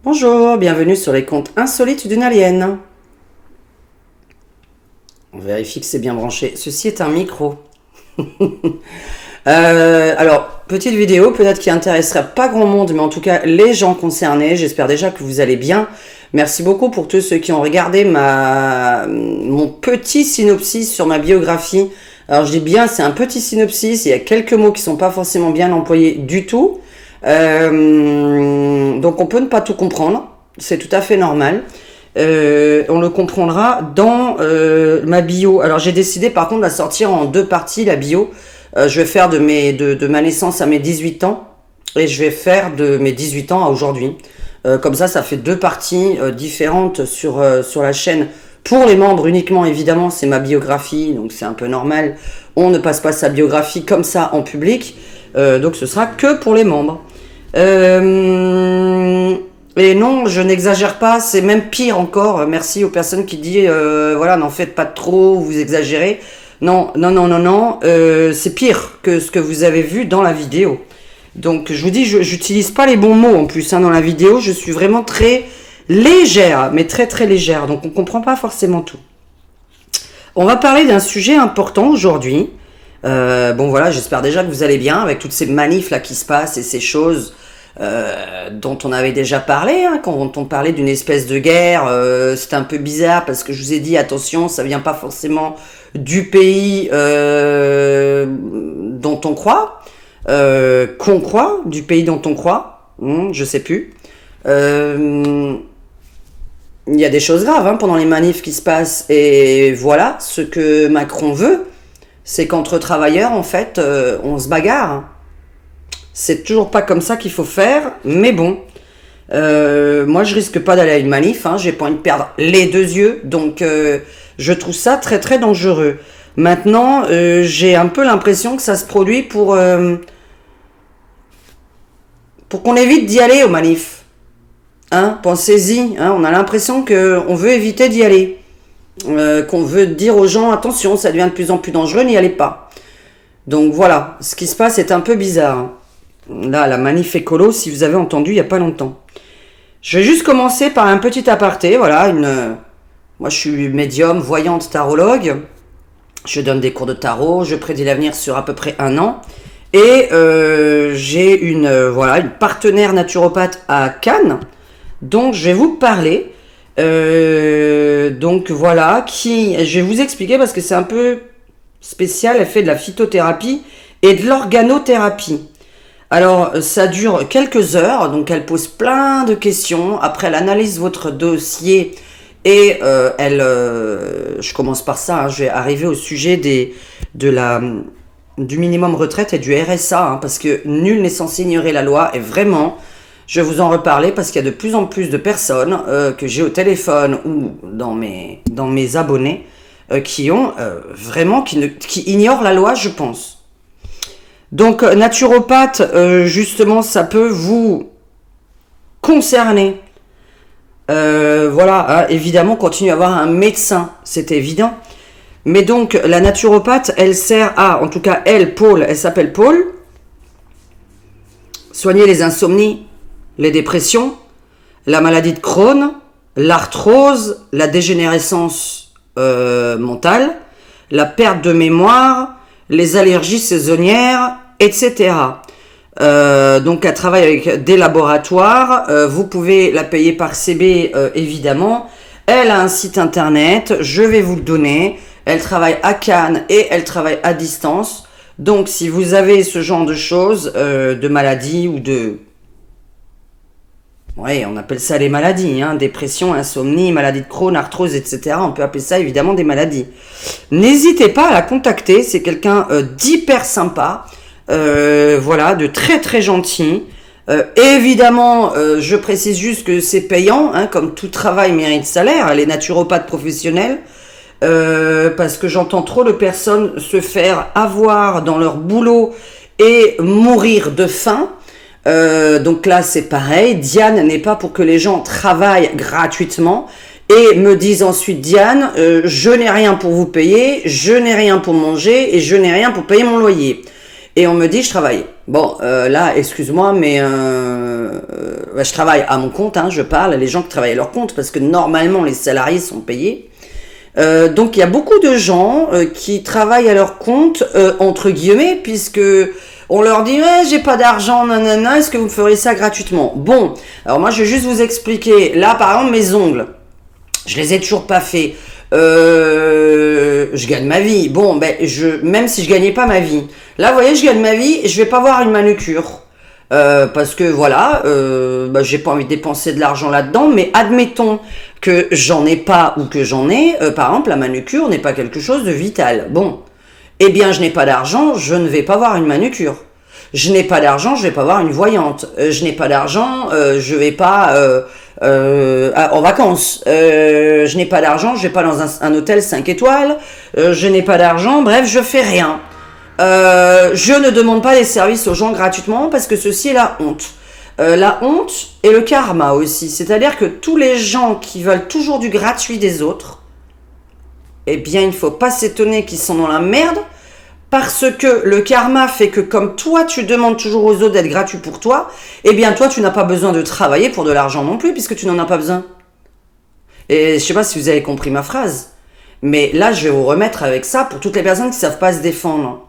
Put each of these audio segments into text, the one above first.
Bonjour, bienvenue sur les contes insolites d'une alien. On vérifie que c'est bien branché. Ceci est un micro. Alors, petite vidéo, peut-être qui intéresserait pas grand monde, mais en tout cas les gens concernés. J'espère déjà que vous allez bien. Merci beaucoup pour tous ceux qui ont regardé mon petit synopsis sur ma biographie. Alors je dis bien, c'est un petit synopsis, il y a quelques mots qui sont pas forcément bien employés du tout. Donc on peut ne pas tout comprendre, c'est tout à fait normal. On le comprendra dans ma bio. Alors j'ai décidé par contre de la sortir en deux parties, la bio. Je vais faire de ma naissance à mes 18 ans et je vais faire de mes 18 ans à aujourd'hui. Comme ça fait deux parties différentes sur la chaîne. Pour les membres uniquement, évidemment, c'est ma biographie, donc c'est un peu normal. On ne passe pas sa biographie comme ça en public, donc ce sera que pour les membres. Et non, je n'exagère pas, c'est même pire encore. Merci aux personnes qui disent, voilà, n'en faites pas trop, vous exagérez. Non, c'est pire que ce que vous avez vu dans la vidéo. Donc je vous dis, j'utilise pas les bons mots en plus dans la vidéo, je suis vraiment très légère, mais très très légère, donc on comprend pas forcément tout. On va parler d'un sujet important aujourd'hui. Bon voilà, j'espère déjà que vous allez bien avec toutes ces manifs là qui se passent et ces choses dont on avait déjà parlé, quand on parlait d'une espèce de guerre. C'était un peu bizarre parce que je vous ai dit attention, ça vient pas forcément du pays dont on croit, du pays dont on croit, je sais plus. Il y a des choses graves pendant les manifs qui se passent et voilà, ce que Macron veut, c'est qu'entre travailleurs, en fait, on se bagarre. C'est toujours pas comme ça qu'il faut faire, mais bon. Moi, je risque pas d'aller à une manif, j'ai pas envie de perdre les deux yeux, donc je trouve ça très très dangereux. Maintenant, j'ai un peu l'impression que ça se produit pour qu'on évite d'y aller aux manifs. Pensez-y, on a l'impression qu'on veut éviter d'y aller. Qu'on veut dire aux gens, attention, ça devient de plus en plus dangereux, n'y allez pas. Donc voilà, ce qui se passe est un peu bizarre. Là, la manif écolo, si vous avez entendu il n'y a pas longtemps. Je vais juste commencer par un petit aparté, voilà, moi je suis médium, voyante, tarologue. Je donne des cours de tarot, je prédis l'avenir sur à peu près 1 an. Et j'ai une partenaire naturopathe à Cannes. Donc je vais vous parler, donc voilà, je vais vous expliquer parce que c'est un peu spécial. Elle fait de la phytothérapie et de l'organothérapie. Alors ça dure quelques heures, donc elle pose plein de questions. Après elle analyse votre dossier et je commence par ça, je vais arriver au sujet du minimum retraite et du RSA, parce que nul n'est censé ignorer la loi et vraiment... Je vais vous en reparler parce qu'il y a de plus en plus de personnes que j'ai au téléphone ou dans mes abonnés qui ont vraiment qui ignorent la loi, je pense. Donc naturopathe, justement, ça peut vous concerner. Évidemment, continuez à avoir un médecin, c'est évident. Mais donc la naturopathe, elle sert à, en tout cas elle s'appelle Paul, soigner les insomnies, les dépressions, la maladie de Crohn, l'arthrose, la dégénérescence mentale, la perte de mémoire, les allergies saisonnières, etc. Donc elle travaille avec des laboratoires, vous pouvez la payer par CB évidemment. Elle a un site internet, je vais vous le donner. Elle travaille à Cannes et elle travaille à distance. Donc si vous avez ce genre de choses, de maladies ou de... Ouais, on appelle ça les maladies, dépression, insomnie, maladie de Crohn, arthrose, etc. On peut appeler ça évidemment des maladies. N'hésitez pas à la contacter, c'est quelqu'un d'hyper sympa, de très très gentil. Évidemment, je précise juste que c'est payant, comme tout travail mérite salaire, les naturopathes professionnels, parce que j'entends trop de personnes se faire avoir dans leur boulot et mourir de faim. Donc là c'est pareil, Diane n'est pas pour que les gens travaillent gratuitement et me disent ensuite Diane, je n'ai rien pour vous payer, je n'ai rien pour manger et je n'ai rien pour payer mon loyer. et on me dit que je travaille. Bon, là, excuse-moi, mais je travaille à mon compte, hein, je parle, les gens qui travaillent à leur compte, parce que normalement, les salariés sont payés. Donc, il y a beaucoup de gens qui travaillent à leur compte, entre guillemets, puisque on leur dit ouais, j'ai pas d'argent, nanana, est-ce que vous me ferez ça gratuitement? Bon, alors moi, je vais juste vous expliquer. Là, par exemple, mes ongles, je les ai toujours pas fait. Je gagne ma vie. Bon, ben, même si je gagnais pas ma vie, là, vous voyez, je gagne ma vie, je vais pas voir une manucure. Parce que voilà, j'ai pas envie de dépenser de l'argent là-dedans, mais admettons que j'en ai pas ou que j'en ai, par exemple, la manucure n'est pas quelque chose de vital. Bon, eh bien, je n'ai pas d'argent, je ne vais pas voir une manucure. Je n'ai pas d'argent, je vais pas voir une voyante. Je n'ai pas d'argent, je vais pas en vacances. Je n'ai pas d'argent, je vais pas dans un hôtel 5 étoiles. Je n'ai pas d'argent, bref, je fais rien. Je ne demande pas des services aux gens gratuitement parce que ceci est la honte. La honte et le karma aussi. C'est-à-dire que tous les gens qui veulent toujours du gratuit des autres, eh bien, il ne faut pas s'étonner qu'ils sont dans la merde parce que le karma fait que comme toi, tu demandes toujours aux autres d'être gratuits pour toi, eh bien, toi, tu n'as pas besoin de travailler pour de l'argent non plus puisque tu n'en as pas besoin. Et je ne sais pas si vous avez compris ma phrase, mais là, je vais vous remettre avec ça pour toutes les personnes qui ne savent pas se défendre.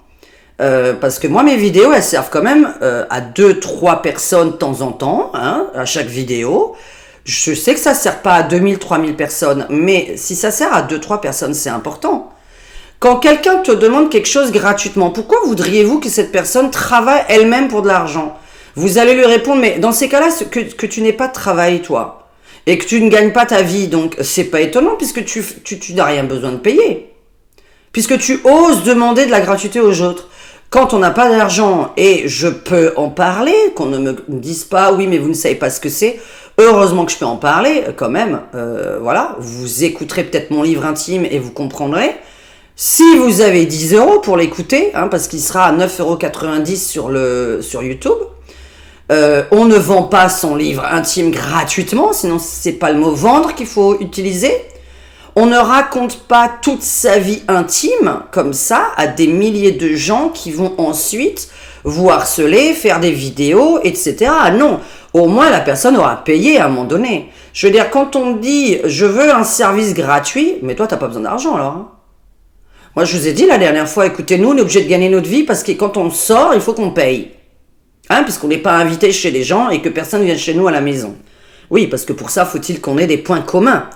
Parce que moi, mes vidéos, elles servent quand même à 2-3 personnes de temps en temps, hein, à chaque vidéo. Je sais que ça ne sert pas à 2000-3000 personnes, mais si ça sert à 2-3 personnes, c'est important. Quand quelqu'un te demande quelque chose gratuitement, pourquoi voudriez-vous que cette personne travaille elle-même pour de l'argent? Vous allez lui répondre, mais dans ces cas-là, que tu n'aies pas de travail, toi, et que tu ne gagnes pas ta vie, donc c'est pas étonnant, puisque tu n'as rien besoin de payer. Puisque tu oses demander de la gratuité aux autres. Quand on n'a pas d'argent, et je peux en parler, qu'on ne me dise pas, oui, mais vous ne savez pas ce que c'est, heureusement que je peux en parler, quand même, voilà, vous écouterez peut-être mon livre intime et vous comprendrez. Si vous avez 10 € pour l'écouter, hein, parce qu'il sera à 9,90 € sur YouTube, on ne vend pas son livre intime gratuitement, sinon c'est pas le mot vendre qu'il faut utiliser. On ne raconte pas toute sa vie intime comme ça à des milliers de gens qui vont ensuite vous harceler, faire des vidéos, etc. Non, au moins la personne aura payé à un moment donné. Je veux dire, quand on dit « je veux un service gratuit », mais toi, t'as pas besoin d'argent alors. Hein. Moi, je vous ai dit la dernière fois, écoutez, nous, on est obligé de gagner notre vie parce que quand on sort, il faut qu'on paye. Hein, puisqu'on n'est pas invité chez les gens et que personne vient chez nous à la maison. Oui, parce que pour ça, faut-il qu'on ait des points communs.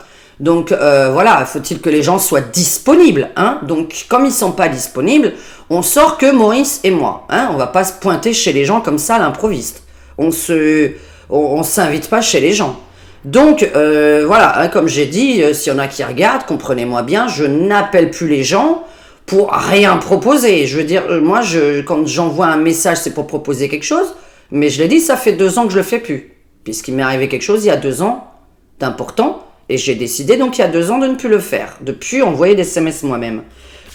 Donc voilà, faut-il que les gens soient disponibles. Hein. Donc comme ils ne sont pas disponibles, on sort que Maurice et moi. Hein. On va pas se pointer chez les gens comme ça à l'improviste. On s'invite pas chez les gens. Donc voilà, hein, comme j'ai dit, s'il y en a qui regardent, comprenez-moi bien, je n'appelle plus les gens pour rien proposer. Je veux dire, moi, quand j'envoie un message, c'est pour proposer quelque chose. Mais je l'ai dit, ça fait 2 ans que je le fais plus. Puisqu'il m'est arrivé quelque chose il y a 2 ans d'important. Et j'ai décidé donc il y a 2 ans de ne plus le faire. Depuis envoyer des SMS moi-même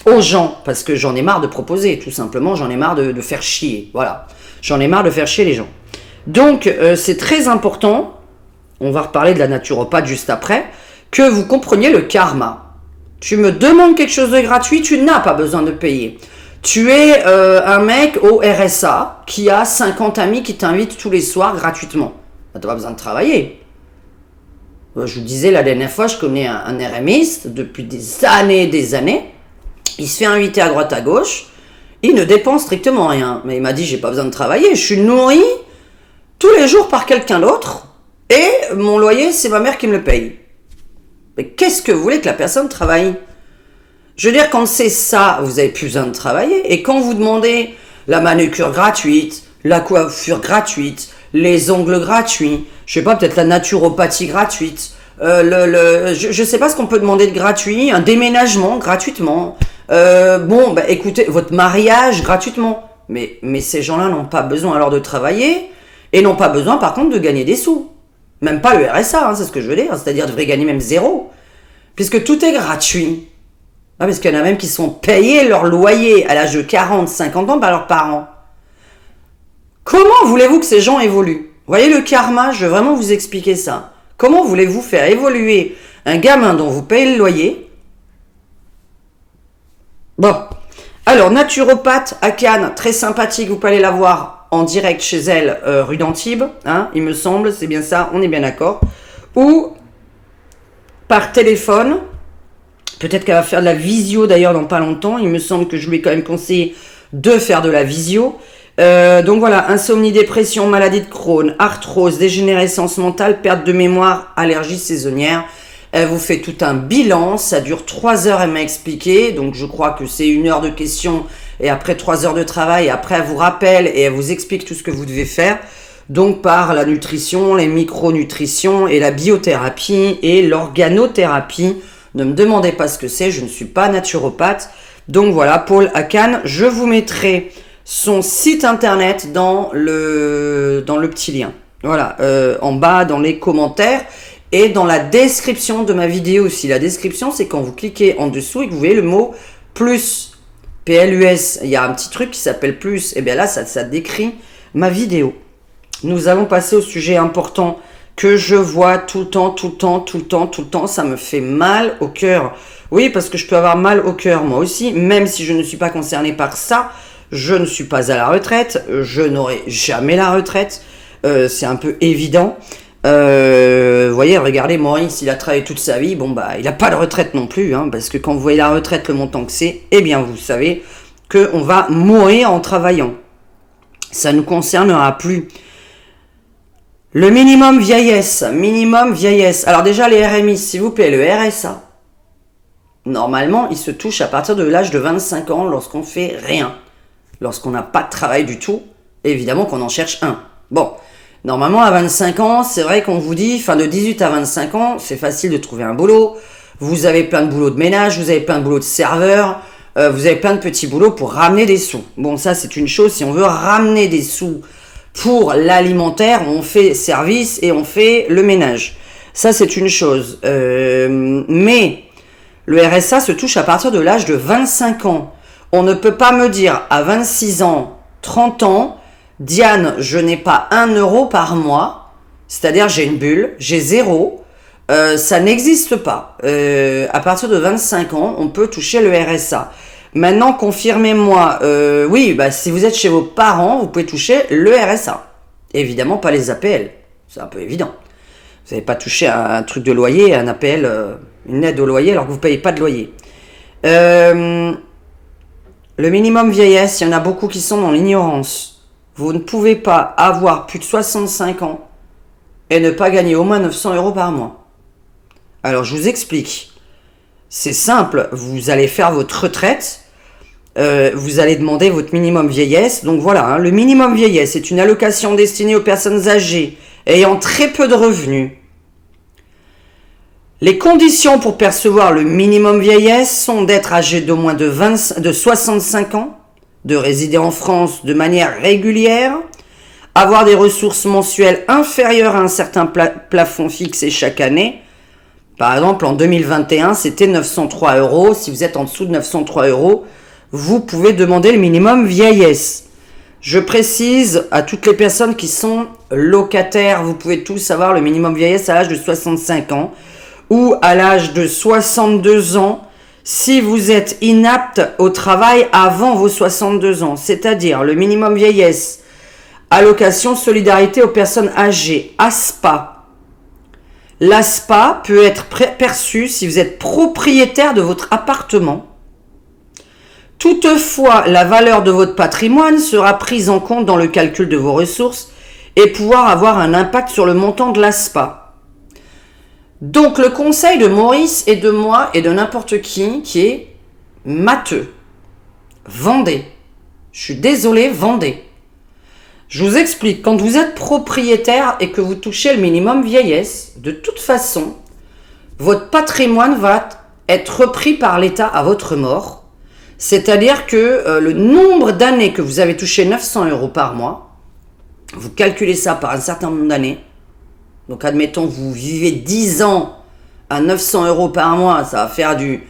aux gens. Parce que j'en ai marre de proposer, tout simplement. J'en ai marre de faire chier. Voilà. J'en ai marre de faire chier les gens. Donc c'est très important. On va reparler de la naturopathe juste après. Que vous compreniez le karma. Tu me demandes quelque chose de gratuit, tu n'as pas besoin de payer. Tu es un mec au RSA qui a 50 amis qui t'invitent tous les soirs gratuitement. Tu n'as pas besoin de travailler. Je vous disais la dernière fois, je connais un RMiste depuis des années. Il se fait inviter à droite à gauche. Il ne dépense strictement rien. Mais il m'a dit, j'ai pas besoin de travailler. Je suis nourri tous les jours par quelqu'un d'autre. Et mon loyer, c'est ma mère qui me le paye. Mais qu'est-ce que vous voulez que la personne travaille? Je veux dire, quand c'est ça, vous n'avez plus besoin de travailler. Et quand vous demandez la manucure gratuite, la coiffure gratuite, les ongles gratuits, je sais pas, peut-être la naturopathie gratuite, je sais pas ce qu'on peut demander de gratuit, un déménagement gratuitement, écoutez, votre mariage gratuitement. Mais ces gens-là n'ont pas besoin alors de travailler et n'ont pas besoin par contre de gagner des sous. Même pas le RSA, hein, c'est ce que je veux dire, c'est-à-dire devraient gagner même 0. Puisque tout est gratuit. Ah, parce qu'il y en a même qui sont payés leur loyer à l'âge de 40, 50 ans par leurs parents. Comment voulez-vous que ces gens évoluent? Vous voyez le karma, je vais vraiment vous expliquer ça. Comment voulez-vous faire évoluer un gamin dont vous payez le loyer? Bon, Alors, naturopathe à Cannes, très sympathique, vous pouvez aller la voir en direct chez elle, rue d'Antibes, hein, il me semble, c'est bien ça, on est bien d'accord. Ou par téléphone, peut-être qu'elle va faire de la visio d'ailleurs dans pas longtemps, il me semble que je lui ai quand même conseillé de faire de la visio. Donc voilà, insomnie, dépression, maladie de Crohn, arthrose, dégénérescence mentale, perte de mémoire, allergie saisonnière. Elle vous fait tout un bilan, ça dure 3 heures, elle m'a expliqué, donc je crois que c'est 1 heure de questions et après 3 heures de travail, après elle vous rappelle et elle vous explique tout ce que vous devez faire, donc par la nutrition, les micronutritions et la biothérapie et l'organothérapie. Ne me demandez pas ce que c'est, je ne suis pas naturopathe. Donc voilà, Paul à Cannes, je vous mettrai son site internet dans le petit lien. Voilà, en bas dans les commentaires. Et dans la description de ma vidéo aussi. La description, c'est quand vous cliquez en dessous et que vous voyez le mot plus, P-L-U-S. Il y a un petit truc qui s'appelle plus. Et bien là, ça décrit ma vidéo. Nous allons passer au sujet important que je vois tout le temps. Ça me fait mal au cœur. Oui, parce que je peux avoir mal au cœur moi aussi. Même si je ne suis pas concernée par ça. Je ne suis pas à la retraite. Je n'aurai jamais la retraite. C'est un peu évident. Vous voyez, regardez, Maurice, il a travaillé toute sa vie, bon bah, il n'a pas de retraite non plus, hein, parce que quand vous voyez la retraite, le montant que c'est, eh bien, vous savez qu'on va mourir en travaillant. Ça ne nous concernera plus. Le minimum vieillesse. Alors déjà, les RMI, s'il vous plaît, le RSA. Normalement, il se touche à partir de l'âge de 25 ans lorsqu'on fait rien. Lorsqu'on n'a pas de travail du tout, évidemment qu'on en cherche un. Bon. Normalement, à 25 ans, c'est vrai qu'on vous dit, de 18 à 25 ans, c'est facile de trouver un boulot. Vous avez plein de boulots de ménage, vous avez plein de boulots de serveur, vous avez plein de petits boulots pour ramener des sous. Bon, ça, c'est une chose. Si on veut ramener des sous pour l'alimentaire, on fait service et on fait le ménage. Ça, c'est une chose. Mais le RSA se touche à partir de l'âge de 25 ans. On ne peut pas me dire à 26 ans, 30 ans, Diane, je n'ai pas 1 euro par mois, c'est-à-dire j'ai une bulle, j'ai 0, ça n'existe pas. À partir de 25 ans, on peut toucher le RSA. Maintenant, confirmez-moi, oui, si vous êtes chez vos parents, vous pouvez toucher le RSA. Évidemment, pas les APL, c'est un peu évident. Vous n'avez pas touché un truc de loyer, un APL, une aide au loyer, alors que vous ne payez pas de loyer. Le minimum vieillesse, il y en a beaucoup qui sont dans l'ignorance. Vous ne pouvez pas avoir plus de 65 ans et ne pas gagner au moins 900 euros par mois. Alors, je vous explique. C'est simple, vous allez faire votre retraite, vous allez demander votre minimum vieillesse. Donc voilà, hein, le minimum vieillesse est une allocation destinée aux personnes âgées ayant très peu de revenus. Les conditions pour percevoir le minimum vieillesse sont d'être âgé d'au moins de 65 ans, de résider en France de manière régulière, avoir des ressources mensuelles inférieures à un certain plafond fixé chaque année. Par exemple, en 2021, c'était 903 euros. Si vous êtes en dessous de 903 euros, vous pouvez demander le minimum vieillesse. Je précise à toutes les personnes qui sont locataires, vous pouvez tous avoir le minimum vieillesse à l'âge de 65 ans ou à l'âge de 62 ans si vous êtes inapte au travail avant vos 62 ans. C'est-à-dire le minimum vieillesse, allocation solidarité aux personnes âgées, ASPA. L'ASPA peut être perçue si vous êtes propriétaire de votre appartement. Toutefois, la valeur de votre patrimoine sera prise en compte dans le calcul de vos ressources et pouvoir avoir un impact sur le montant de l'ASPA. Donc le conseil de Maurice et de moi et de n'importe qui est matheux. Vendez. Je suis désolé, vendez. Je vous explique, quand vous êtes propriétaire et que vous touchez le minimum vieillesse, de toute façon, votre patrimoine va être repris par l'État à votre mort. C'est-à-dire que le nombre d'années que vous avez touché 900 euros par mois, vous calculez ça par un certain nombre d'années. Donc admettons, vous vivez 10 ans à 900 euros par mois, ça va faire du...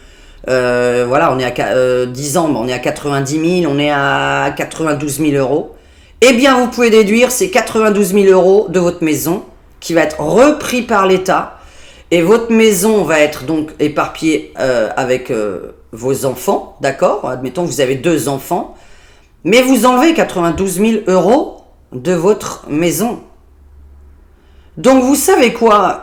voilà, on est à 10 ans, on est à 90 000, on est à 92 000 euros. Eh bien, vous pouvez déduire ces 92 000 euros de votre maison qui va être repris par l'État. Et votre maison va être donc éparpillée avec vos enfants, d'accord? Admettons que vous avez 2 enfants, mais vous enlevez 92 000 euros de votre maison. Donc vous savez quoi?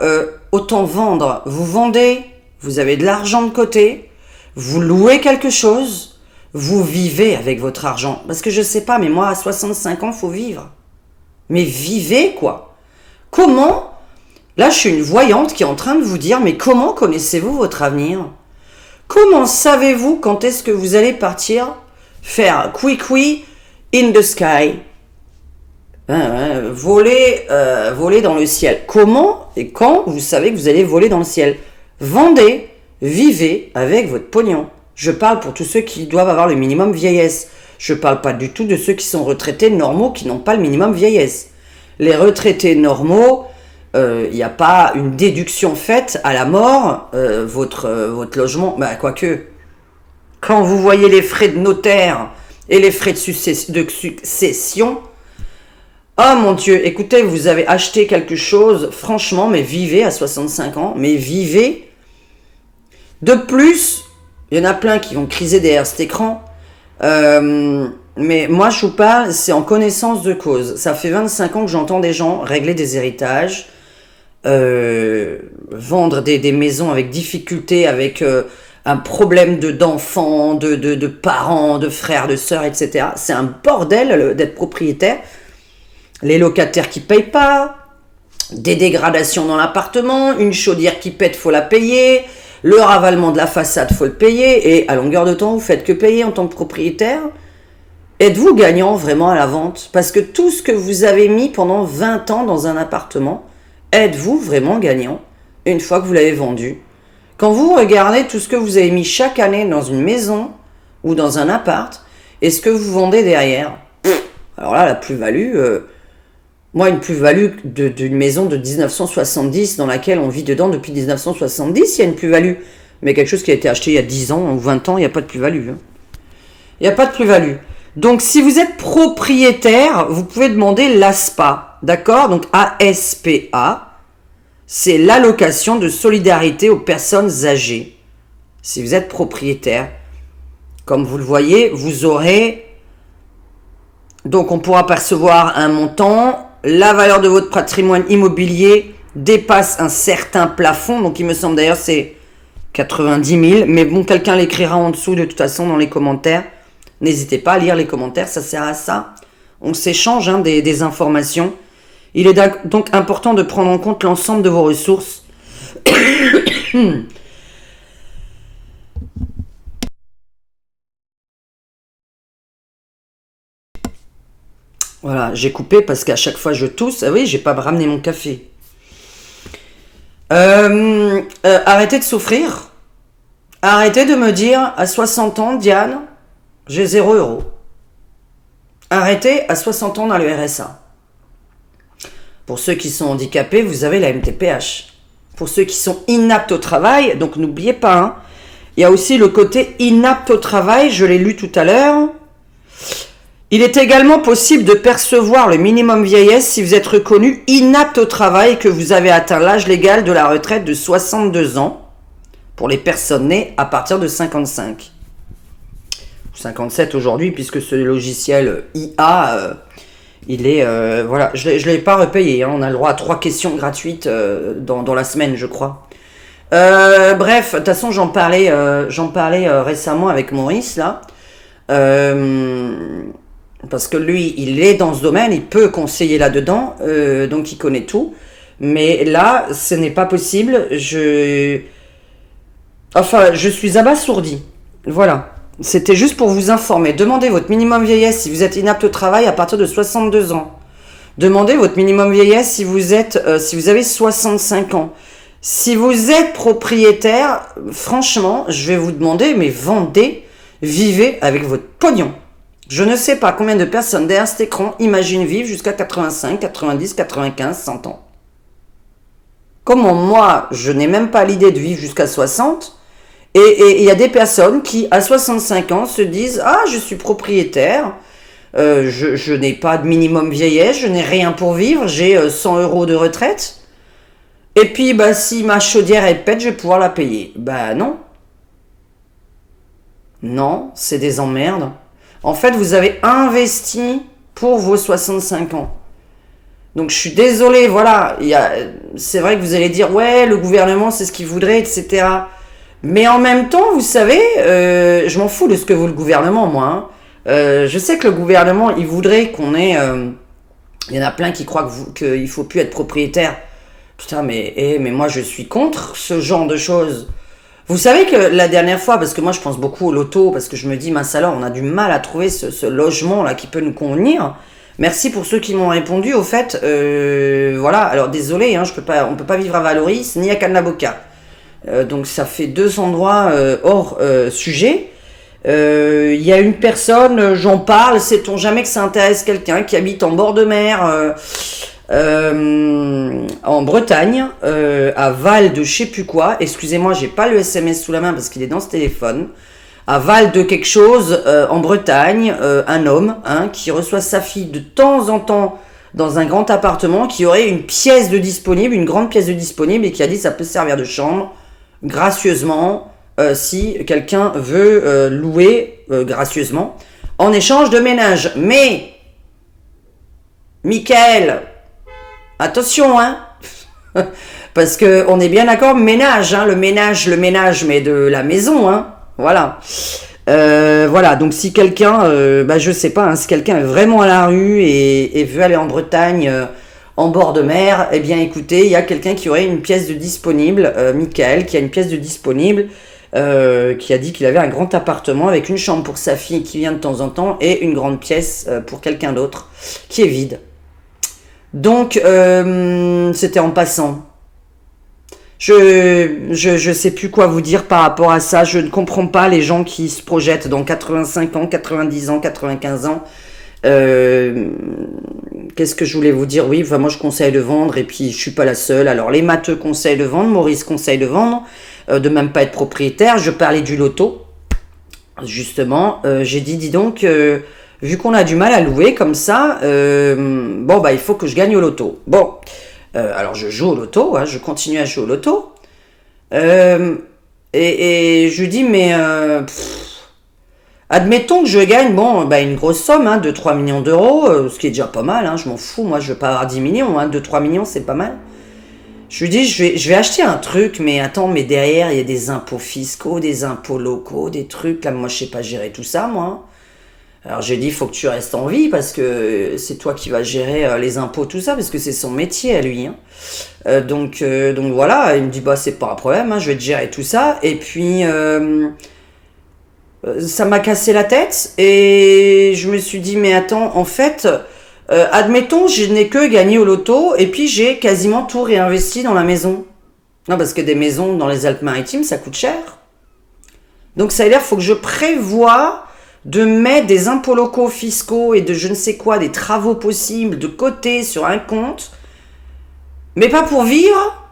Autant vendre. Vous vendez, vous avez de l'argent de côté, vous louez quelque chose, vous vivez avec votre argent. Parce que je sais pas, mais moi à 65 ans, faut vivre. Mais vivez quoi? Comment? Là, je suis une voyante qui est en train de vous dire, mais comment connaissez-vous votre avenir? Comment savez-vous quand est-ce que vous allez partir faire quick in the sky? Voler dans le ciel. Comment et quand vous savez que vous allez voler dans le ciel? Vendez, vivez avec votre pognon. Je parle pour tous ceux qui doivent avoir le minimum vieillesse. Je parle pas du tout de ceux qui sont retraités normaux qui n'ont pas le minimum vieillesse. Les retraités normaux, il n'y a pas une déduction faite à la mort, votre logement, bah quoique, quand vous voyez les frais de notaire et les frais de succession, oh mon Dieu, écoutez, vous avez acheté quelque chose, franchement, mais vivez à 65 ans, mais vivez. De plus, il y en a plein qui vont criser derrière cet écran, mais moi je vous parle, c'est en connaissance de cause. Ça fait 25 ans que j'entends des gens régler des héritages, vendre des maisons avec difficulté, avec un problème d'enfants, de parents, de frères, de sœurs, etc. C'est un bordel d'être propriétaire. Les locataires qui payent pas, des dégradations dans l'appartement, une chaudière qui pète, faut la payer, le ravalement de la façade, faut le payer, et à longueur de temps, vous faites que payer en tant que propriétaire. Êtes-vous gagnant vraiment à la vente? Parce que tout ce que vous avez mis pendant 20 ans dans un appartement, êtes-vous vraiment gagnant une fois que vous l'avez vendu? Quand vous regardez tout ce que vous avez mis chaque année dans une maison ou dans un appart, et ce que vous vendez derrière, alors là, la plus-value, moi, une plus-value d'une maison de 1970 dans laquelle on vit dedans depuis 1970, il y a une plus-value. Mais quelque chose qui a été acheté il y a 10 ans ou 20 ans, il n'y a pas de plus-value. Il n'y a pas de plus-value. Donc, si vous êtes propriétaire, vous pouvez demander l'ASPA. D'accord? Donc, ASPA, c'est l'allocation de solidarité aux personnes âgées. Si vous êtes propriétaire, comme vous le voyez, vous aurez... Donc, on pourra percevoir un montant. La valeur de votre patrimoine immobilier dépasse un certain plafond. Donc, il me semble d'ailleurs c'est 90 000. Mais bon, quelqu'un l'écrira en dessous de toute façon dans les commentaires. N'hésitez pas à lire les commentaires, ça sert à ça. On s'échange des informations. Il est donc important de prendre en compte l'ensemble de vos ressources. Voilà, j'ai coupé parce qu'à chaque fois je tousse. Ah oui, j'ai pas ramené mon café. Arrêtez de souffrir. Arrêtez de me dire à 60 ans, Diane, j'ai 0 euros. Arrêtez à 60 ans dans le RSA. Pour ceux qui sont handicapés, vous avez la MTPH. Pour ceux qui sont inaptes au travail, donc n'oubliez pas, hein, il y a aussi le côté inapte au travail, je l'ai lu tout à l'heure. Il est également possible de percevoir le minimum vieillesse si vous êtes reconnu inapte au travail et que vous avez atteint l'âge légal de la retraite de 62 ans pour les personnes nées à partir de 55. 57 aujourd'hui, puisque ce logiciel IA, il est... voilà, je ne l'ai pas repayé, hein, on a le droit à 3 questions gratuites dans la semaine, je crois. Bref, de toute façon, j'en parlais récemment avec Maurice, là. Parce que lui, il est dans ce domaine, il peut conseiller là-dedans, donc il connaît tout. Mais là, ce n'est pas possible. Je suis abasourdi. Voilà. C'était juste pour vous informer. Demandez votre minimum vieillesse si vous êtes inapte au travail à partir de 62 ans. Demandez votre minimum vieillesse si vous avez 65 ans. Si vous êtes propriétaire, franchement, je vais vous demander, mais vendez, vivez avec votre pognon. Je ne sais pas combien de personnes derrière cet écran imaginent vivre jusqu'à 85, 90, 95, 100 ans. Comment moi, je n'ai même pas l'idée de vivre jusqu'à 60, et il y a des personnes qui, à 65 ans, se disent « Ah, je suis propriétaire, je n'ai pas de minimum vieillesse, je n'ai rien pour vivre, j'ai 100 euros de retraite. Et puis, si ma chaudière elle pète, je vais pouvoir la payer. » Non. Non, c'est des emmerdes. En fait, vous avez investi pour vos 65 ans. Donc je suis désolé, voilà, c'est vrai que vous allez dire, ouais, le gouvernement, c'est ce qu'il voudrait, etc. Mais en même temps, vous savez, je m'en fous de ce que veut le gouvernement, moi. Hein. Je sais que le gouvernement, il voudrait qu'on ait... il y en a plein qui croient qu'il ne faut plus être propriétaire. Putain, mais moi, je suis contre ce genre de choses. Vous savez que la dernière fois, parce que moi, je pense beaucoup au loto, parce que je me dis, mince alors, on a du mal à trouver ce logement-là qui peut nous convenir. Merci pour ceux qui m'ont répondu. Au fait, voilà, alors désolé, hein, on peut pas vivre à Valoris ni à Cannaboca. Donc ça fait 2 endroits hors sujet. Il y a une personne, j'en parle, sait-on jamais que ça intéresse quelqu'un qui habite en bord de mer, en Bretagne, à Val de je sais plus quoi. Excusez-moi, j'ai pas le SMS sous la main parce qu'il est dans ce téléphone. À Val de quelque chose, en Bretagne, un homme qui reçoit sa fille de temps en temps dans un grand appartement, qui aurait une pièce de disponible, une grande pièce de disponible, et qui a dit ça peut servir de chambre gracieusement si quelqu'un veut louer gracieusement en échange de ménage. Mais Michael, attention parce que on est bien d'accord, ménage, le ménage, mais de la maison, voilà. Voilà, donc si quelqu'un, je sais pas, si quelqu'un est vraiment à la rue et veut aller en Bretagne en bord de mer, eh bien écoutez, il y a quelqu'un qui aurait une pièce de disponible, Michael, qui a une pièce de disponible, qui a dit qu'il avait un grand appartement avec une chambre pour sa fille qui vient de temps en temps et une grande pièce pour quelqu'un d'autre qui est vide. Donc, c'était en passant. Je sais plus quoi vous dire par rapport à ça. Je ne comprends pas les gens qui se projettent dans 85 ans, 90 ans, 95 ans. Qu'est-ce que je voulais vous dire? Oui, moi je conseille de vendre et puis je suis pas la seule. Alors les matheux conseillent de vendre, Maurice conseille de vendre, de même pas être propriétaire. Je parlais du loto. Justement, j'ai dit, dis donc, vu qu'on a du mal à louer comme ça, il faut que je gagne au loto. Bon. Alors je joue au loto, je continue à jouer au loto. Et je lui dis, mais admettons que je gagne une grosse somme, 2-3 millions d'euros, ce qui est déjà pas mal, je m'en fous, moi je veux pas avoir 10 millions, 2-3 millions c'est pas mal. Je lui dis, je vais acheter un truc, mais attends, mais derrière il y a des impôts fiscaux, des impôts locaux, des trucs, là moi je sais pas gérer tout ça moi. Alors j'ai dit, il faut que tu restes en vie parce que c'est toi qui vas gérer les impôts, tout ça, parce que c'est son métier à lui. Donc voilà, il me dit, c'est pas un problème, je vais te gérer tout ça. Et puis, ça m'a cassé la tête et je me suis dit, mais attends, en fait, admettons, je n'ai que gagné au loto et puis j'ai quasiment tout réinvesti dans la maison. Non, parce que des maisons dans les Alpes-Maritimes, ça coûte cher. Donc ça veut dire qu'il faut que je prévoie de mettre des impôts locaux, fiscaux et de je ne sais quoi, des travaux possibles de côté sur un compte, mais pas pour vivre,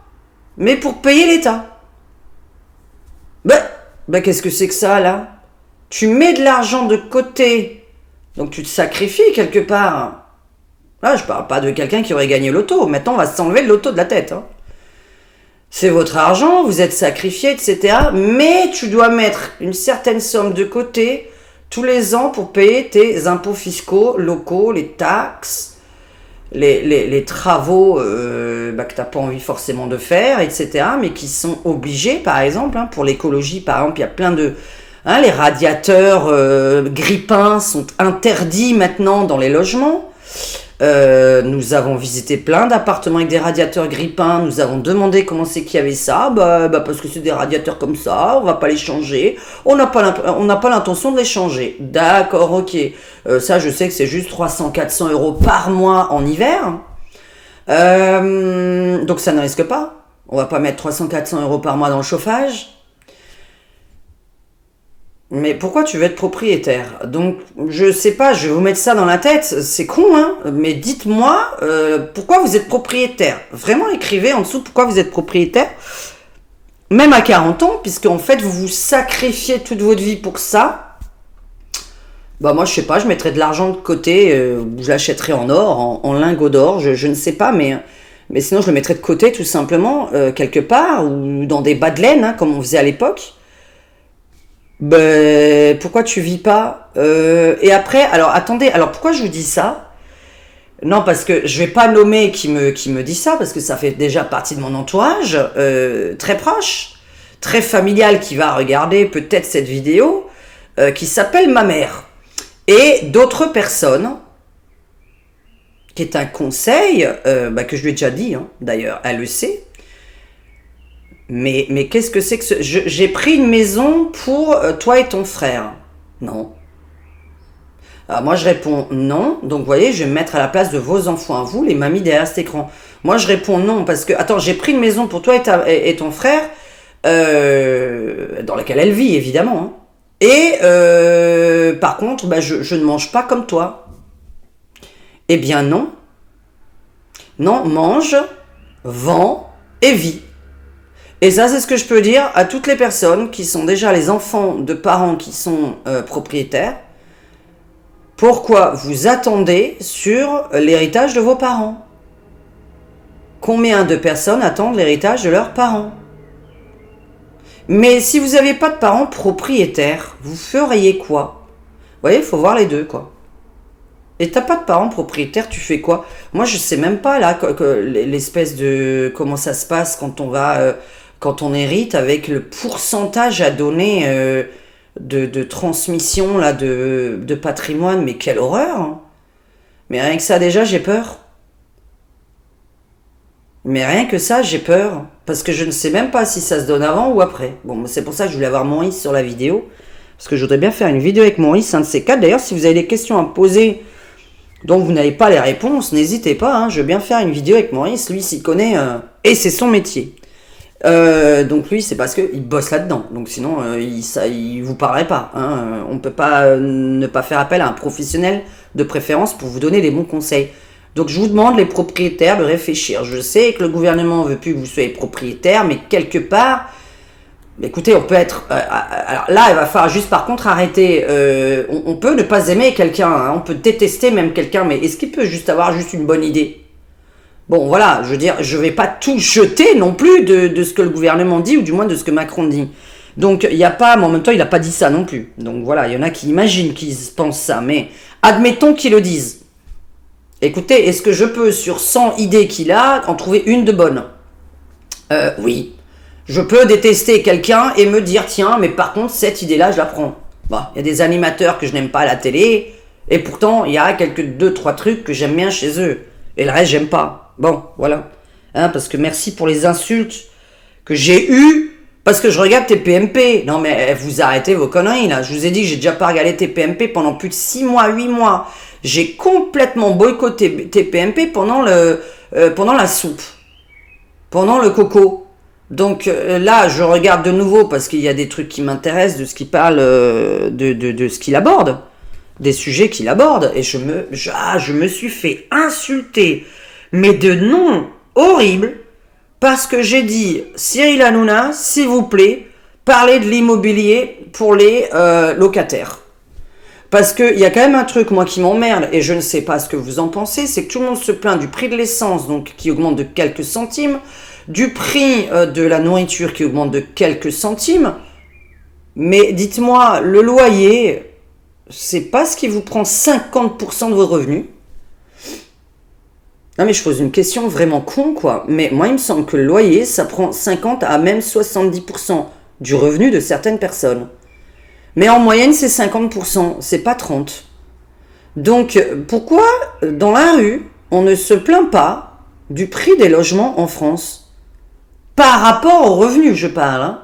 mais pour payer l'État. Qu'est-ce que c'est que ça, là? Tu mets de l'argent de côté, donc tu te sacrifies quelque part. Là, je parle pas de quelqu'un qui aurait gagné l'auto. Maintenant, on va s'enlever le loto de la tête. C'est votre argent, vous êtes sacrifié, etc. Mais tu dois mettre une certaine somme de côté tous les ans pour payer tes impôts fiscaux, locaux, les taxes, les travaux que tu n'as pas envie forcément de faire, etc. Mais qui sont obligés, par exemple, pour l'écologie, par exemple, il y a plein de... les radiateurs grippins sont interdits maintenant dans les logements. Nous avons visité plein d'appartements avec des radiateurs grippins. Nous avons demandé comment c'est qu'il y avait ça. Parce que c'est des radiateurs comme ça, on va pas les changer. On n'a pas l'intention de les changer. D'accord, ok. Ça, je sais que c'est juste 300-400 euros par mois en hiver. Donc ça ne risque pas. On va pas mettre 300-400 euros par mois dans le chauffage. Mais pourquoi tu veux être propriétaire? Donc, je sais pas, je vais vous mettre ça dans la tête, c'est con, mais dites-moi pourquoi vous êtes propriétaire. Vraiment, écrivez en dessous pourquoi vous êtes propriétaire, même à 40 ans, puisque en fait, vous vous sacrifiez toute votre vie pour ça. Moi, je sais pas, je mettrais de l'argent de côté, je l'achèterais en or, en lingots d'or, je ne sais pas, mais sinon, je le mettrais de côté, tout simplement, quelque part, ou dans des bas de laine, comme on faisait à l'époque. Ben, pourquoi tu vis pas Et après, alors attendez, alors pourquoi je vous dis ça? Non, parce que je vais pas nommer qui me dit ça, parce que ça fait déjà partie de mon entourage, très proche, très familial, qui va regarder peut-être cette vidéo, qui s'appelle ma mère. Et d'autres personnes, qui est un conseil, que je lui ai déjà dit, hein, d'ailleurs, elle le sait. Mais qu'est-ce que c'est que ce... J'ai pris une maison pour toi et ton frère. Non. Alors moi je réponds non, donc vous voyez, je vais me mettre à la place de vos enfants à vous, les mamies derrière cet écran. Moi je réponds non, parce que, attends, j'ai pris une maison pour toi et ton frère, dans laquelle elle vit évidemment, hein. Et par contre, je ne mange pas comme toi. Eh bien non. Non, mange, vends et vis. Et ça, c'est ce que je peux dire à toutes les personnes qui sont déjà les enfants de parents qui sont propriétaires. Pourquoi vous attendez sur l'héritage de vos parents? Combien de personnes attendent l'héritage de leurs parents? Mais si vous n'avez pas de parents propriétaires, vous feriez quoi? Vous voyez, il faut voir les deux, quoi. Et t'as pas de parents propriétaires, tu fais quoi? Moi, je sais même pas, là, l'espèce de... Comment ça se passe quand on va... quand on hérite, avec le pourcentage à donner de transmission, là, de patrimoine. Mais quelle horreur, hein. Mais rien que ça, déjà, j'ai peur. Mais rien que ça, j'ai peur. Parce que je ne sais même pas si ça se donne avant ou après. Bon, c'est pour ça que je voulais avoir Maurice sur la vidéo. Parce que je voudrais bien faire une vidéo avec Maurice, un de ces quatre. D'ailleurs, si vous avez des questions à me poser dont vous n'avez pas les réponses, n'hésitez pas, hein. Je veux bien faire une vidéo avec Maurice. Lui, s'y connaît. Et c'est son métier. Donc lui, c'est parce qu'il bosse là-dedans. Donc sinon, il vous parlerait pas, hein. On peut pas ne pas faire appel à un professionnel de préférence pour vous donner les bons conseils. Donc je vous demande, les propriétaires, de réfléchir. Je sais que le gouvernement veut plus que vous soyez propriétaire, mais quelque part, écoutez, on peut être... alors là, il va falloir juste par contre arrêter. On peut ne pas aimer quelqu'un, hein. On peut détester même quelqu'un, mais est-ce qu'il peut juste avoir juste une bonne idée? Bon, voilà, je veux dire, je vais pas tout jeter non plus de ce que le gouvernement dit, ou du moins de ce que Macron dit. Donc, il n'y a pas, mais en même temps, il n'a pas dit ça non plus. Donc voilà, il y en a qui imaginent qu'ils pensent ça, mais admettons qu'ils le disent. Écoutez, est-ce que je peux, sur 100 idées qu'il a, en trouver une de bonne? Oui. Je peux détester quelqu'un et me dire, tiens, mais par contre, cette idée-là, je la prends. Bon, il y a des animateurs que je n'aime pas à la télé, et pourtant, il y a deux, trois trucs que j'aime bien chez eux. Et le reste, j'aime pas. Bon, voilà. Hein, parce que merci pour les insultes que j'ai eues, parce que je regarde TPMP. Non, mais vous arrêtez vos conneries, là. Je vous ai dit que j'ai déjà pas regardé TPMP pendant plus de 6 mois, 8 mois. J'ai complètement boycotté TPMP pendant la soupe. Pendant le coco. Donc là, je regarde de nouveau parce qu'il y a des trucs qui m'intéressent de ce qu'il parle, de ce qu'il aborde. Des sujets qu'il aborde. Et je me suis fait insulter, mais de noms horribles, parce que j'ai dit, Cyril Hanouna, s'il vous plaît, parlez de l'immobilier pour les locataires. Parce qu'il y a quand même un truc, moi, qui m'emmerde, et je ne sais pas ce que vous en pensez, c'est que tout le monde se plaint du prix de l'essence, donc qui augmente de quelques centimes, du prix de la nourriture qui augmente de quelques centimes, mais dites-moi, le loyer, c'est pas ce qui vous prend 50% de vos revenus? Non mais je pose une question vraiment con, quoi. Mais moi, il me semble que le loyer, ça prend 50 à même 70% du revenu de certaines personnes. Mais en moyenne, c'est 50%, c'est pas 30%. Donc, pourquoi, dans la rue, on ne se plaint pas du prix des logements en France? Par rapport aux revenus, je parle, hein.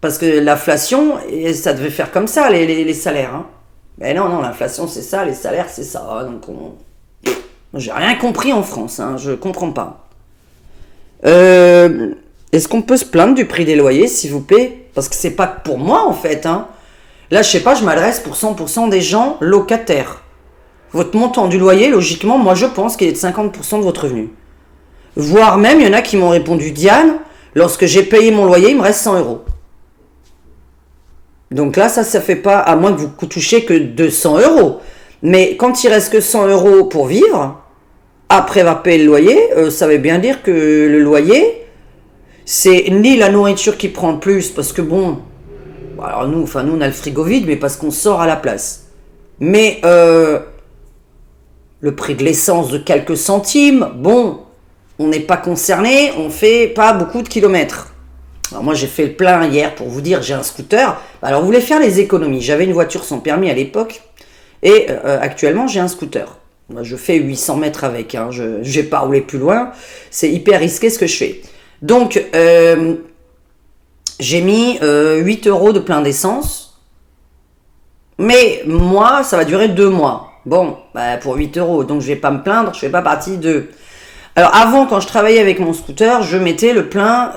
Parce que l'inflation, ça devait faire comme ça, les salaires, hein. Mais non, l'inflation, c'est ça, les salaires, c'est ça. Donc, j'ai rien compris en France, hein, je comprends pas. Est-ce qu'on peut se plaindre du prix des loyers, s'il vous plaît? Parce que c'est pas que pour moi, en fait, hein. Là, je sais pas, je m'adresse pour 100% des gens locataires. Votre montant du loyer, logiquement, moi, je pense qu'il est de 50% de votre revenu. Voire même, il y en a qui m'ont répondu, Diane, lorsque j'ai payé mon loyer, il me reste 100 euros. Donc là, ça fait pas, à moins que vous touchiez que 200 euros. Mais quand il reste que 100 euros pour vivre, après avoir payé le loyer, ça veut bien dire que le loyer, c'est ni la nourriture qui prend le plus, parce que bon, Bon, alors nous, on a le frigo vide, mais parce qu'on sort à la place. Mais le prix de l'essence de quelques centimes, bon, on n'est pas concerné, on fait pas beaucoup de kilomètres. Alors moi j'ai fait le plein hier pour vous dire j'ai un scooter. Alors vous voulez faire les économies. J'avais une voiture sans permis à l'époque et actuellement j'ai un scooter. Moi, je fais 800 mètres avec, hein. Je vais pas rouler plus loin. C'est hyper risqué ce que je fais. Donc j'ai mis 8 € de plein d'essence. Mais moi ça va durer 2 mois. Bon, bah pour 8 €, donc je vais pas me plaindre, je fais pas partie de... Alors avant, quand je travaillais avec mon scooter, je mettais le plein,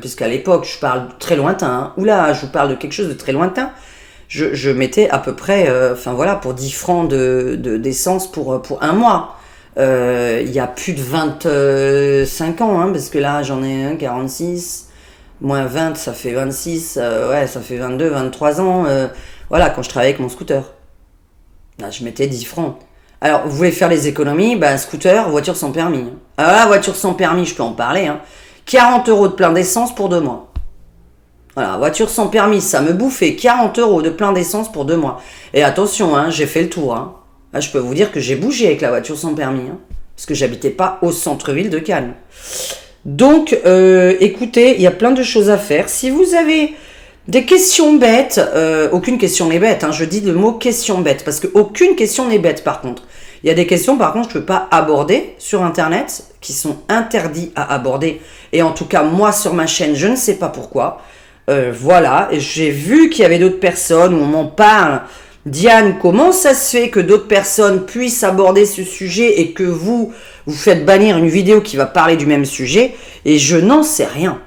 puisqu'à l'époque, je parle très lointain, hein. Oula, je vous parle de quelque chose de très lointain, je mettais à peu près, pour 10 francs d'essence pour un mois. Il y a plus de 25 ans, hein, parce que là, j'en ai un 46, moins 20, ça fait 26, ça fait 22, 23 ans, quand je travaillais avec mon scooter. Là, je mettais 10 francs. Alors, vous voulez faire les économies, scooter, voiture sans permis. Alors là, voiture sans permis, je peux en parler. 40 € de plein d'essence pour 2 mois. Voilà, voiture sans permis, ça me bouffait 40 € de plein d'essence pour 2 mois. Et attention, j'ai fait le tour. Là, je peux vous dire que j'ai bougé avec la voiture sans permis. Parce que j'habitais pas au centre-ville de Cannes. Donc, écoutez, il y a plein de choses à faire. Si vous avez des questions bêtes, aucune question n'est bête, je dis le mot question bête, parce qu'aucune question n'est bête par contre. Il y a des questions par contre je ne peux pas aborder sur internet, qui sont interdits à aborder, et en tout cas moi sur ma chaîne, je ne sais pas pourquoi. Voilà, et j'ai vu qu'il y avait d'autres personnes où on m'en parle. Diane, comment ça se fait que d'autres personnes puissent aborder ce sujet et que vous faites bannir une vidéo qui va parler du même sujet, et je n'en sais rien.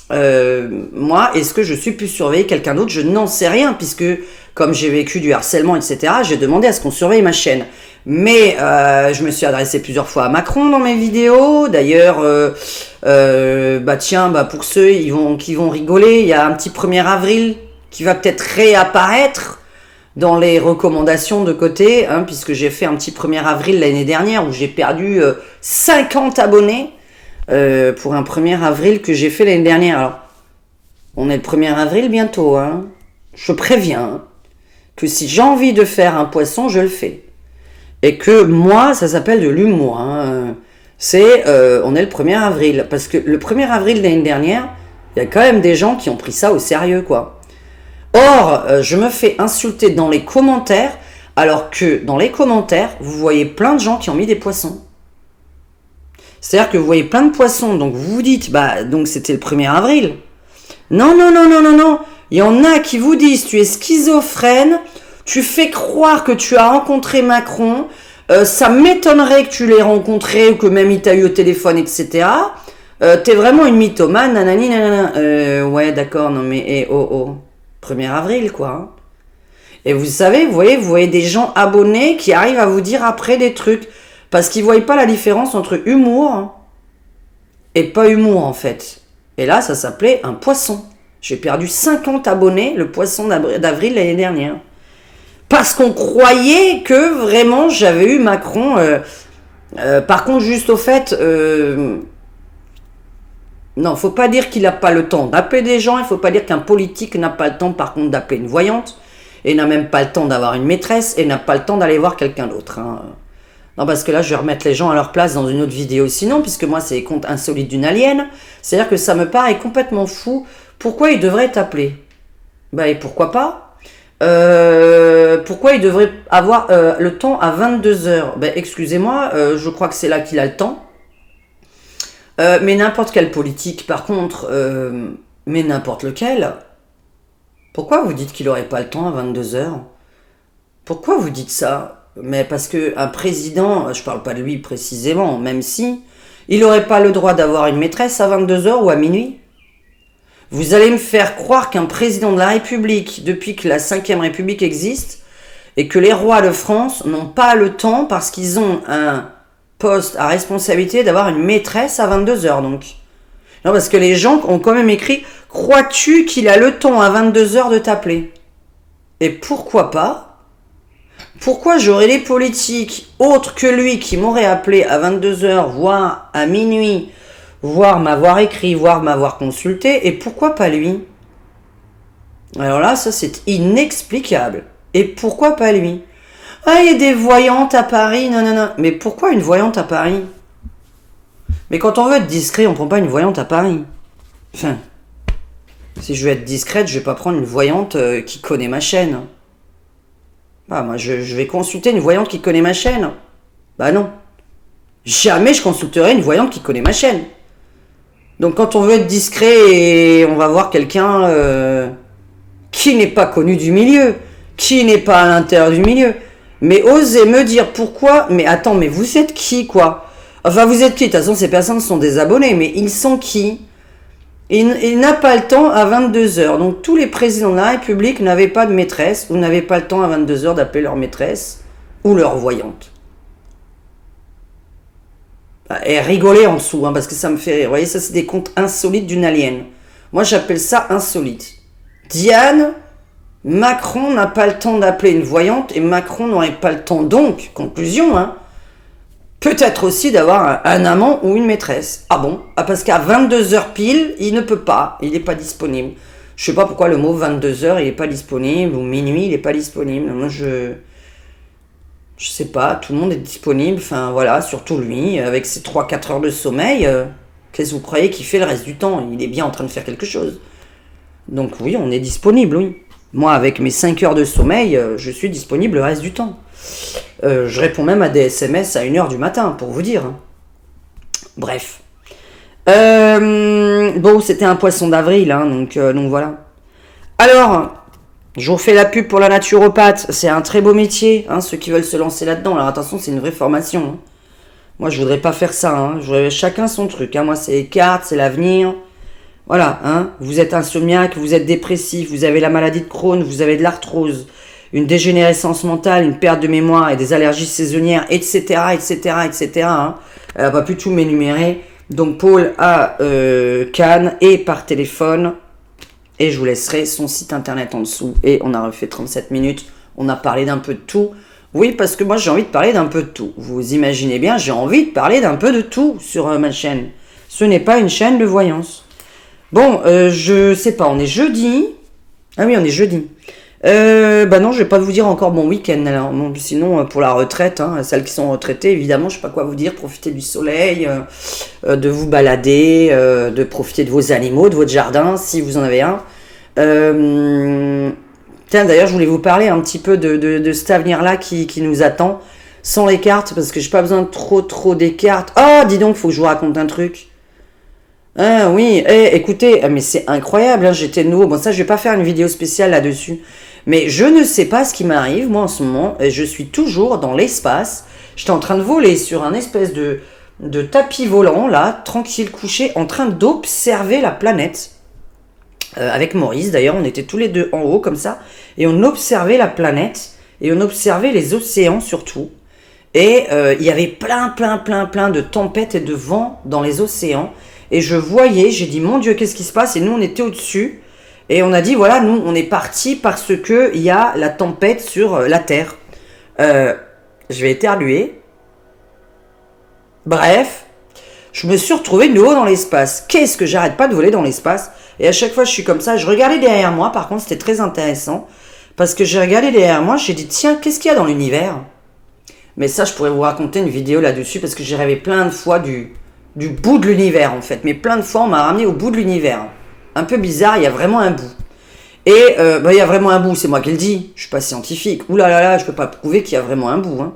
Moi, est-ce que je suis plus surveiller quelqu'un d'autre? Je n'en sais rien, puisque comme j'ai vécu du harcèlement, etc., j'ai demandé à ce qu'on surveille ma chaîne. Mais je me suis adressé plusieurs fois à Macron dans mes vidéos. D'ailleurs, pour ceux qui vont rigoler, il y a un petit 1er avril qui va peut-être réapparaître dans les recommandations de côté, puisque j'ai fait un petit 1er avril l'année dernière où j'ai perdu 50 abonnés. Pour un 1er avril que j'ai fait l'année dernière. Alors, on est le 1er avril bientôt, Je préviens que si j'ai envie de faire un poisson, je le fais. Et que moi, ça s'appelle de l'humour, on est le 1er avril. Parce que le 1er avril l'année dernière, il y a quand même des gens qui ont pris ça au sérieux, quoi. Or, je me fais insulter dans les commentaires, alors que dans les commentaires, vous voyez plein de gens qui ont mis des poissons. C'est-à-dire que vous voyez plein de poissons, donc vous vous dites, donc c'était le 1er avril. Non. Il y en a qui vous disent, tu es schizophrène, tu fais croire que tu as rencontré Macron, ça m'étonnerait que tu l'aies rencontré ou que même il t'a eu au téléphone, etc. T'es vraiment une mythomane, nanani, nanana. Ouais, d'accord, non mais, 1er avril, quoi. Et vous savez, vous voyez des gens abonnés qui arrivent à vous dire après des trucs. Parce qu'ils ne voient pas la différence entre humour et pas humour, en fait. Et là, ça s'appelait un poisson. J'ai perdu 50 abonnés, le poisson d'avril l'année dernière. Parce qu'on croyait que vraiment j'avais eu Macron. Par contre, juste au fait, non, faut pas dire qu'il n'a pas le temps d'appeler des gens. Il faut pas dire qu'un politique n'a pas le temps, par contre, d'appeler une voyante. Et n'a même pas le temps d'avoir une maîtresse. Et n'a pas le temps d'aller voir quelqu'un d'autre, Non, parce que là, je vais remettre les gens à leur place dans une autre vidéo. Sinon, puisque moi, c'est les comptes insolites d'une alien, c'est-à-dire que ça me paraît complètement fou. Pourquoi il devrait t'appeler? Et pourquoi pas? Pourquoi il devrait avoir le temps à 22h? Excusez-moi, je crois que c'est là qu'il a le temps. Mais n'importe quel politique, par contre, mais n'importe lequel. Pourquoi vous dites qu'il n'aurait pas le temps à 22h? Pourquoi vous dites ça? Mais parce qu'un président, je parle pas de lui précisément, même si, il n'aurait pas le droit d'avoir une maîtresse à 22h ou à minuit. Vous allez me faire croire qu'un président de la République, depuis que la 5e République existe, et que les rois de France n'ont pas le temps, parce qu'ils ont un poste à responsabilité, d'avoir une maîtresse à 22h, donc. Non, parce que les gens ont quand même écrit « Crois-tu qu'il a le temps à 22h de t'appeler ?» Et pourquoi pas? Pourquoi j'aurais des politiques autres que lui qui m'auraient appelé à 22h, voire à minuit, voire m'avoir écrit, voire m'avoir consulté, et pourquoi pas lui? Alors là, ça c'est inexplicable. Et pourquoi pas lui? Ah, il y a des voyantes à Paris, non, non, non. Mais pourquoi une voyante à Paris? Mais quand on veut être discret, on prend pas une voyante à Paris. Enfin, si je veux être discrète, je vais pas prendre une voyante qui connaît ma chaîne. Bah, moi, je vais consulter une voyante qui connaît ma chaîne. Bah non. Jamais je consulterai une voyante qui connaît ma chaîne. Donc quand on veut être discret et on va voir quelqu'un qui n'est pas connu du milieu, qui n'est pas à l'intérieur du milieu, mais osez me dire pourquoi, mais attends, mais vous êtes qui quoi? Enfin vous êtes qui? De toute façon ces personnes sont des abonnés, mais ils sont qui? Il n'a pas le temps à 22h. Donc tous les présidents de la République n'avaient pas de maîtresse ou n'avaient pas le temps à 22h d'appeler leur maîtresse ou leur voyante. Et rigoler en dessous, hein, parce que ça me fait rire. Vous voyez, ça c'est des comptes insolites d'une alien. Moi j'appelle ça insolite. Diane, Macron n'a pas le temps d'appeler une voyante et Macron n'aurait pas le temps donc, conclusion, hein, peut-être aussi d'avoir un amant ou une maîtresse. Ah bon? Ah parce qu'à 22h pile, il ne peut pas, il n'est pas disponible. Je sais pas pourquoi le mot 22h il n'est pas disponible, ou minuit il n'est pas disponible. Moi je sais pas, tout le monde est disponible, enfin voilà, surtout lui, avec ses 3-4 heures de sommeil, qu'est-ce que vous croyez qu'il fait le reste du temps? Il est bien en train de faire quelque chose. Donc oui, on est disponible, oui. Moi, avec mes 5 heures de sommeil, je suis disponible le reste du temps. Je réponds même à des SMS à 1h du matin, pour vous dire. Bref. Bon, c'était un poisson d'avril, hein, donc voilà. Alors, je vous fais la pub pour la naturopathe. C'est un très beau métier, hein, ceux qui veulent se lancer là-dedans. Alors attention, c'est une vraie formation. Hein. Moi, je voudrais pas faire ça. Hein. Chacun son truc. Hein. Moi, c'est les cartes, c'est l'avenir. Voilà, hein. Vous êtes insomniaque, vous êtes dépressif, vous avez la maladie de Crohn, vous avez de l'arthrose, une dégénérescence mentale, une perte de mémoire et des allergies saisonnières, etc., etc., etc. Hein. Elle n'a pas pu tout m'énumérer. Donc Paul a Cannes et par téléphone. Et je vous laisserai son site internet en dessous. Et on a refait 37 minutes. On a parlé d'un peu de tout. Oui, parce que moi j'ai envie de parler d'un peu de tout. Vous imaginez bien, j'ai envie de parler d'un peu de tout sur ma chaîne. Ce n'est pas une chaîne de voyance. Bon, je sais pas, on est jeudi. Ah oui, on est jeudi. Bah non, je vais pas vous dire encore bon week-end. Alors, non, sinon, pour la retraite, hein, celles qui sont retraitées, évidemment, je sais pas quoi vous dire. Profitez du soleil, de vous balader, de profiter de vos animaux, de votre jardin, si vous en avez un. Tiens, d'ailleurs, je voulais vous parler un petit peu de cet avenir-là qui nous attend, sans les cartes, parce que j'ai pas besoin de trop des cartes. Oh, dis donc, faut que je vous raconte un truc. Ah oui, écoutez, mais c'est incroyable, hein, j'étais nouveau. Bon, ça, je vais pas faire une vidéo spéciale là-dessus. Mais je ne sais pas ce qui m'arrive, moi, en ce moment. Et je suis toujours dans l'espace. J'étais en train de voler sur un espèce de tapis volant, là, tranquille, couché, en train d'observer la planète. Avec Maurice, d'ailleurs, on était tous les deux en haut, comme ça. Et on observait la planète. Et on observait les océans, surtout. Et il y avait plein de tempêtes et de vents dans les océans. Et je voyais, j'ai dit, mon Dieu, qu'est-ce qui se passe? Et nous, on était au-dessus. Et on a dit, voilà, nous, on est partis parce que il y a la tempête sur la Terre. Je vais éternuer. Bref, je me suis retrouvé de nouveau dans l'espace. Qu'est-ce que j'arrête pas de voler dans l'espace? Et à chaque fois, je suis comme ça. Je regardais derrière moi, par contre, c'était très intéressant. Parce que j'ai regardé derrière moi, j'ai dit, tiens, qu'est-ce qu'il y a dans l'univers? Mais ça, je pourrais vous raconter une vidéo là-dessus, parce que j'ai rêvé plein de fois du bout de l'univers, en fait. Mais plein de fois, on m'a ramené au bout de l'univers. Un peu bizarre, il y a vraiment un bout. Et il y a vraiment un bout, c'est moi qui le dis. Je suis pas scientifique. Ouh là là là, je peux pas prouver qu'il y a vraiment un bout. Hein.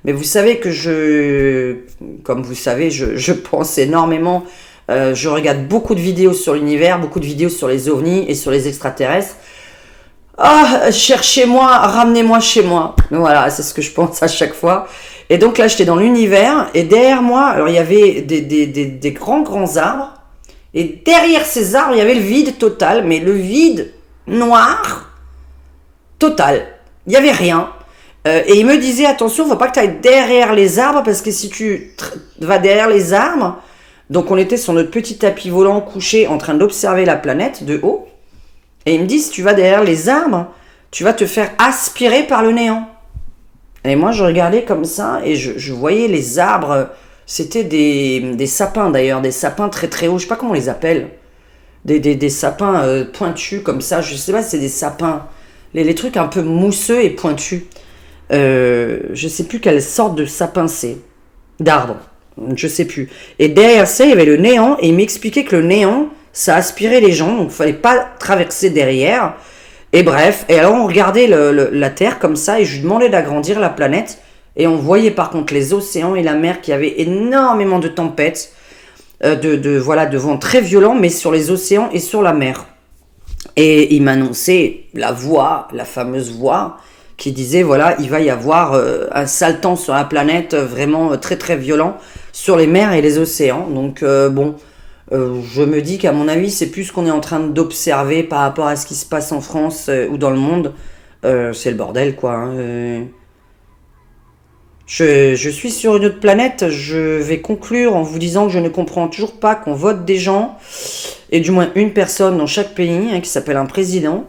Mais vous savez que comme vous savez, je pense énormément. Je regarde beaucoup de vidéos sur l'univers, beaucoup de vidéos sur les ovnis et sur les extraterrestres. Ah, cherchez-moi, ramenez-moi chez moi. Voilà, c'est ce que je pense à chaque fois. Et donc là, j'étais dans l'univers, et derrière moi, alors il y avait des grands arbres, et derrière ces arbres, il y avait le vide total, mais le vide noir total. Il n'y avait rien. Et il me disait, attention, faut pas que tu ailles derrière les arbres, parce que si tu vas derrière les arbres, donc on était sur notre petit tapis volant couché en train d'observer la planète de haut, et il me dit, si tu vas derrière les arbres, tu vas te faire aspirer par le néant. Et moi, je regardais comme ça, et je voyais les arbres, c'était des sapins d'ailleurs, des sapins très très hauts, je sais pas comment on les appelle. des sapins pointus comme ça. Je sais pas si c'est des sapins. Les trucs un peu mousseux et pointus. Je sais plus quelle sorte de sapin c'est. D'arbre. Je sais plus. Et derrière ça, il y avait le néant. Et il m'expliquait que le néant, ça aspirait les gens. Donc il fallait pas traverser derrière. Et bref. Et alors on regardait la Terre comme ça. Et je lui demandais d'agrandir la planète. Et on voyait par contre les océans et la mer qui avaient énormément de tempêtes. De vents très violents. Mais sur les océans et sur la mer. Et il m'annonçait la fameuse voix, qui disait, voilà, il va y avoir un sale temps sur la planète, vraiment très très violent, sur les mers et les océans. Donc je me dis qu'à mon avis, c'est plus ce qu'on est en train d'observer par rapport à ce qui se passe en France ou dans le monde. C'est le bordel, quoi. Hein. Je suis sur une autre planète, je vais conclure en vous disant que je ne comprends toujours pas qu'on vote des gens, et du moins une personne dans chaque pays, qui s'appelle un président,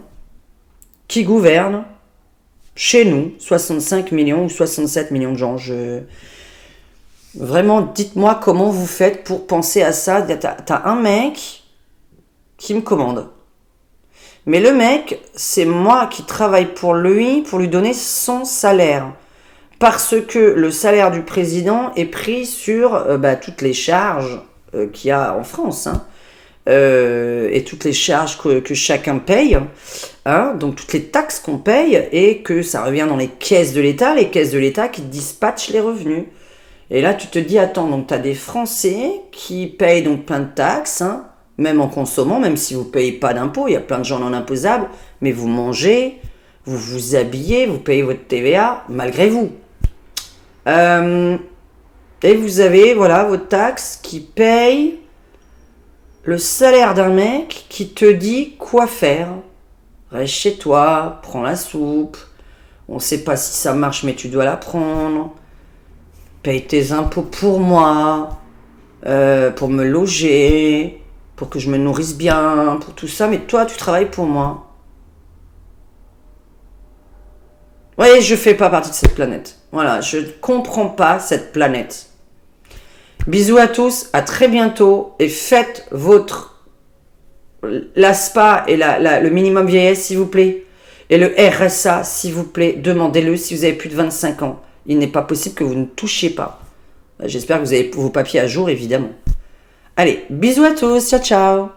qui gouverne, chez nous, 65 millions ou 67 millions de gens. Vraiment, dites-moi comment vous faites pour penser à ça. T'as un mec qui me commande. Mais le mec, c'est moi qui travaille pour lui donner son salaire. Parce que le salaire du président est pris sur toutes les charges qu'il y a en France. Hein. Et toutes les charges que chacun paye. Hein, donc toutes les taxes qu'on paye et que ça revient dans les caisses de l'État qui dispatchent les revenus. Et là, tu te dis, attends, donc tu as des Français qui payent donc plein de taxes, hein, même en consommant, même si vous ne payez pas d'impôts, il y a plein de gens non imposables, mais vous mangez, vous vous habillez, vous payez votre TVA, malgré vous. Et vous avez, voilà, vos taxes qui payent le salaire d'un mec qui te dit quoi faire. Reste chez toi, prends la soupe, on ne sait pas si ça marche, mais tu dois la prendre. Paye tes impôts pour moi, pour me loger, pour que je me nourrisse bien, pour tout ça, mais toi, tu travailles pour moi. Oui, je fais pas partie de cette planète. Voilà, je ne comprends pas cette planète. Bisous à tous, à très bientôt, et faites l'ASPA et le minimum vieillesse, s'il vous plaît, et le RSA, s'il vous plaît, demandez-le si vous avez plus de 25 ans. Il n'est pas possible que vous ne touchiez pas. J'espère que vous avez vos papiers à jour, évidemment. Allez, bisous à tous, ciao ciao.